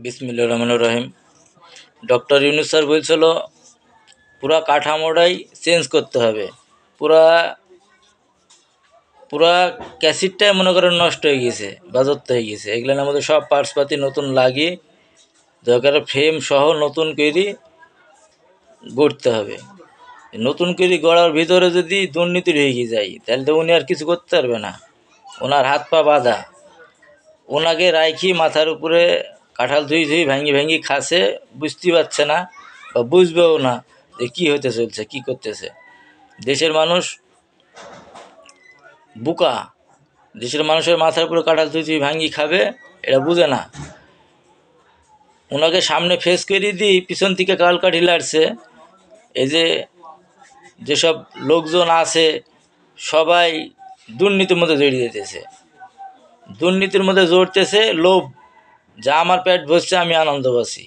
বিসমিল্লাহির রহমানির রহিম। Doctor Yunus sir বলছিল পুরা কাঠামোটাই চেঞ্জ করতে হবে। পুরা পুরা ক্যাসিটটাই মনে করেন নষ্ট হয়ে গেছে, বাজত্ব হয়ে গেছে। এগুলোর মধ্যে সব পার্টসপাতি নতুন লাগিয়ে দরকার ফ্রেম সহ নতুন করে গড়তে হবে। নতুন করে গড়ার ভিতরে যদি দুর্নীতি ঢুকে যায় তাহলে তো উনি আর কিছু করতে পারবে না, ওনার হাত পা বাঁধা। ওনাকে রাইখি মাথার উপরে কাঁঠাল ধুই ধুই ভেঙে ভেঙে খাসে, বুঝতে পারছে না বা বুঝবেও না যে কী হতে চলছে, কী করতেছে। দেশের মানুষ বুকা, দেশের মানুষের মাথার উপরে কাঁঠাল ধুই ধুই ভাঙি খাবে, এটা বুঝে না। ওনাকে সামনে ফেস করে দিই, পিছন থেকে কাল কাঠি লাড়ছে। এই যে যেসব লোকজন আছে সবাই দুর্নীতির মধ্যে জড়িয়ে যেতেছে, দুর্নীতির মধ্যে জড়তেছে। লোভ, যা আমার পেট ভরছে আমি আনন্দ পাচ্ছি,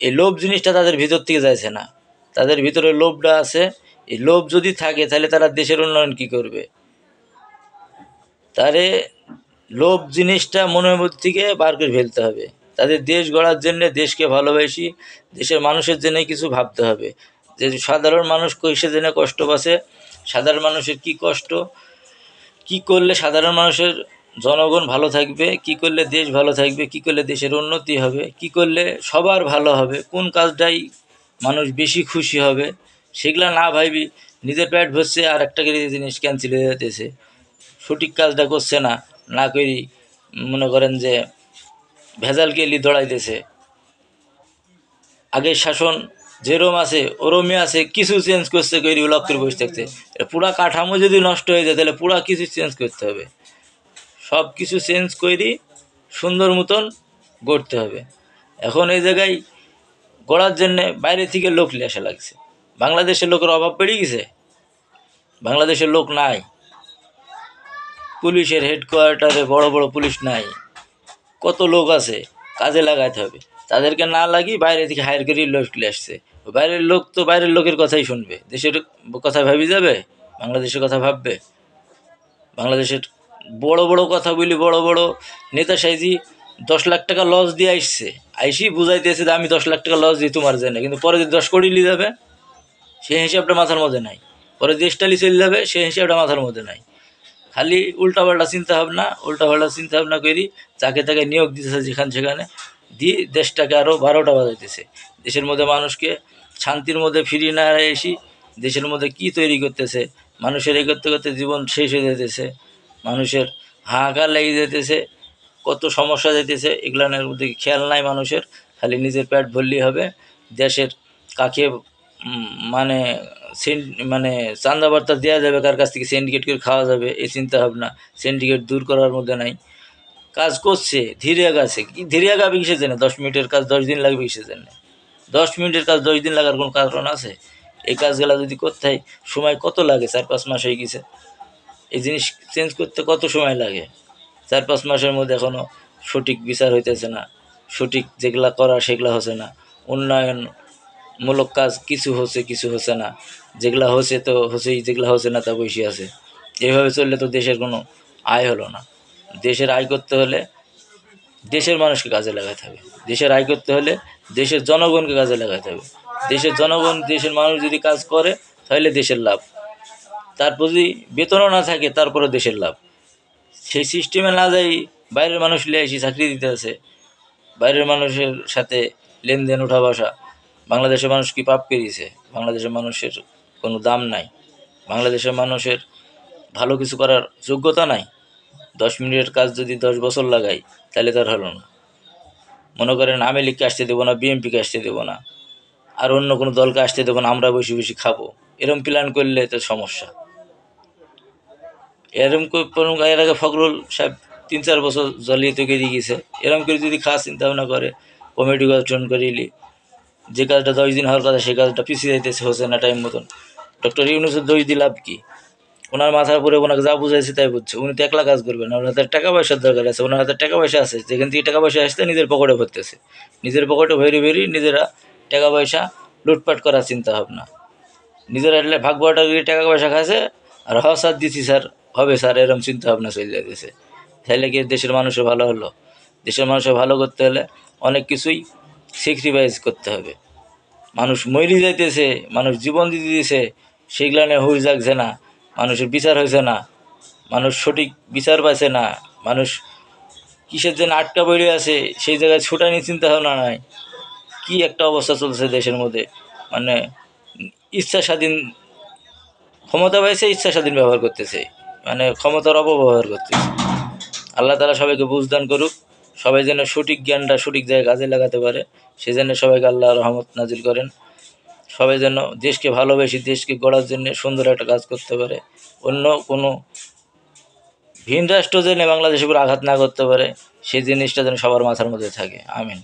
এই লোভ জিনিসটা তাদের ভিতর থেকে যাইছে না। তাদের ভিতরে লোভটা আছে। এই লোভ যদি থাকে তাহলে তারা দেশের উন্নয়ন কী করবে? তারে লোভ জিনিসটা মনের মধ্যে থেকে বার করে ফেলতে হবে। তাদের দেশ গড়ার জন্য, দেশকে ভালোবাসি, দেশের মানুষের জন্য কিছু ভাবতে হবে। যে সাধারণ মানুষ কিসের জন্য কষ্ট পাচ্ছে, সাধারণ মানুষের কি কষ্ট, কি করলে সাধারণ মানুষের জনগণ ভালো থাকবে, কি করলে দেশ ভালো থাকবে, কি করলে দেশের উন্নতি হবে, কি করলে সবার ভালো হবে, কোন কাজটাই মানুষ বেশি খুশি হবে, সেগুলা না ভাবি নিজের পেট ভরছে আর একটা করে জিনিস ক্যান্সেল হয়ে যেতেছে। সঠিক কাজটা করছে না, না করি মনে করেন যে ভেজালকে এলি দৌড়াইতেছে। আগের শাসন যেরম আছে ওরমই আছে, কিছু চেঞ্জ করছে করি লক্ষ্যের বসে থাকছে। পুরা কাঠামো যদি নষ্ট হয়ে যায় তাহলে পুরা কিছু চেঞ্জ করতে হবে। সব কিছু চেঞ্জ করি সুন্দর মতন গড়তে হবে। এখন এই জায়গায় গড়ার জন্যে বাইরে থেকে লোক নিয়ে আসা লাগছে। বাংলাদেশের লোকের অভাব বেড়ে গেছে, বাংলাদেশের লোক নাই। পুলিশের হেডকোয়ার্টারে বড় বড় পুলিশ নাই, কত লোক আছে, কাজে লাগাতে হবে। তাদেরকে না লাগিয়ে বাইরে থেকে হায়ার করে লোক নিয়ে আসছে। বাইরের লোক তো বাইরের লোকের কথাই শুনবে, দেশের কথা ভাবি যাবে, বাংলাদেশের কথা ভাববে? বাংলাদেশের বড় বড় কথা বলি, বড় বড় নেতা সাইজি 10 লাখ টাকা লস দিয়ে আসছে, আইসি বুঝাইতেছে যে আমি 10 লাখ টাকা লস দিই তোমার জন্য, কিন্তু পরে যদি 10 কোটি নিয়ে যাবে সেই হিসাবটা মাথার মধ্যে নাই। পরে দেশটালি চলে যাবে সেই হিসাবটা মাথার মধ্যে নাই। খালি উল্টাপাল্টা চিন্তা ভাবনা করি যাকে তাকে নিয়োগ দিতেছে যেখানে সেখানে দিয়ে দেশটাকে আরও 12টা বাজাইতেছে। দেশের মধ্যে মানুষকে শান্তির মধ্যে ফিরিয়ে না এসি দেশের মধ্যে কি তৈরি করতেছে। মানুষের এই করতে করতে জীবন শেষ হয়ে যেতেছে, মানুষের হাহাকার লেগে যেতেছে, কত সমস্যা যেতেছে, এগুলোর মধ্যে খেয়াল নাই মানুষের। খালি নিজের পেট ভরলেই হবে। দেশের কাকে মানে মানে চান্দা বার্তা দেওয়া যাবে, কার কাছ থেকে সিন্ডিকেট করে খাওয়া যাবে, এই চিন্তা ভাবনা সিন্ডিকেট দূর করার মধ্যে নাই। কাজ করছে ধীরে আগাছে, কি ধীরে আগাবে কিসের জন্য? 10 মিনিটের কাজ 10 দিন লাগবে কিসের জন্য? 10 মিনিটের কাজ 10 দিন লাগার কোনো কারণ আছে? এই কাজগুলো যদি করতে হয় সময় কত লাগে? 4-5 মাস হয়ে গেছে। এই জিনিস চেঞ্জ করতে কত সময় লাগে? 4-5 মাসের মধ্যে এখনও সঠিক বিচার হইতেছে না, সঠিক যেগুলা করা সেগুলা হচ্ছে না। উন্নয়নমূলক কাজ কিছু হচ্ছে, কিছু হচ্ছে না। যেগুলা হচ্ছে তো হচ্ছেই, যেগুলা হচ্ছে না তা বসে আছে। এইভাবে চললে তো দেশের কোনো আয় হলো না। দেশের আয় করতে হলে দেশের মানুষকে কাজে লাগাতে হবে। দেশের আয় করতে হলে দেশের জনগণকে কাজে লাগাতে হবে। দেশের জনগণ, দেশের মানুষ যদি কাজ করে তাহলে দেশের লাভ। তারপর যদি বেতনও না থাকে তারপরে দেশের লাভ। সেই সিস্টেমে না যাই বাইরের মানুষ লিয়ে এসে চাকরি দিতে আছে, বাইরের মানুষের সাথে লেনদেন উঠা বসা। বাংলাদেশের মানুষ কি পাপ পেরিয়েছে? বাংলাদেশের মানুষের কোনো দাম নাই, বাংলাদেশের মানুষের ভালো কিছু করার যোগ্যতা নাই। 10 মিনিটের কাজ যদি 10 বছর লাগাই তাহলে তার হলো না। মনে করেন আওয়ামী লীগকে আসতে দেবো না, বিএনপিকে আসতে দেবো না, আর অন্য কোনো দলকে আসতে দেবো না, আমরা বসে বসে খাবো, এরম প্ল্যান করলে তো সমস্যা। এরম এর আগে ফখরুল সাহেব 3-4 বছর জ্বালিয়ে তৈরি গিয়েছে। এরম করে যদি খাওয়া চিন্তা ভাবনা করে কমিটি গঠন করিলি, যে কাজটা 10 দিন হওয়ার কথা সেই কাজটা পিছিয়ে যাইতেছে, হচ্ছে না টাইম মতন। ডক্টর ইউনূসের দোষ দিয়ে লাভ কি? ওনার মাথার উপরে ওনাকে যা বুঝাইছে তাই বুঝছে। উনি তো একলা কাজ করবেন না, ওনার হাতে টাকা পয়সার দরকার আছে। ওনার হাতে টাকা পয়সা আছে, যেখান থেকে টাকা পয়সা আসছে নিজের পকেটে ভরতেছে, নিজের পকেটে ভেরি নিজেরা টাকা পয়সা লুটপাট করার চিন্তা ভাবনা। নিজেরা ভাগ বাটা দিয়ে টাকা পয়সা খাচ্ছে আর স্যার দিচ্ছি স্যার হবে স্যার, এরকম চিন্তা ভাবনা চলে যাইতেছে। তাহলে কি দেশের মানুষের ভালো হলো? দেশের মানুষের ভালো করতে হলে অনেক কিছুই স্যাক্রিফাইস করতে হবে। মানুষ মরি যাইতেছে, মানুষ জীবন দিতে দিতেছে, সেগুলানে হুঁশ জাগছে না, মানুষের বিচার হয়েছে না, মানুষ সঠিক বিচার পাইছে না, মানুষ কিসের জন্য আটকা পড়ে আছে সেই জায়গায় ছুটানি চিন্তা ভাবনা নাই। কি একটা অবস্থা চলছে দেশের মধ্যে, মানে ইচ্ছা স্বাধীন ক্ষমতা পাইছে, ইচ্ছা স্বাধীন ব্যবহার করতেছে, মানে ক্ষমতার অপব্যবহার করতেছে। আল্লাহ তাআলা সবাইকে বুঝদান করুক, সবাই যেন সঠিক জ্ঞানটা সঠিক জায়গায় কাজে লাগাতে পারে, সেজন্য সবাইকে আল্লাহ রহমত নাজিল করেন। সবাই যেন দেশকে ভালোবেসে দেশকে গড়ার জন্য সুন্দর একটা কাজ করতে পারে, অন্য কোনো ভিন রাষ্ট্র যেন বাংলাদেশের উপর আঘাত না করতে পারে, সেই জিনিসটা যেন সবার মাথার মধ্যে থাকে। আমিন।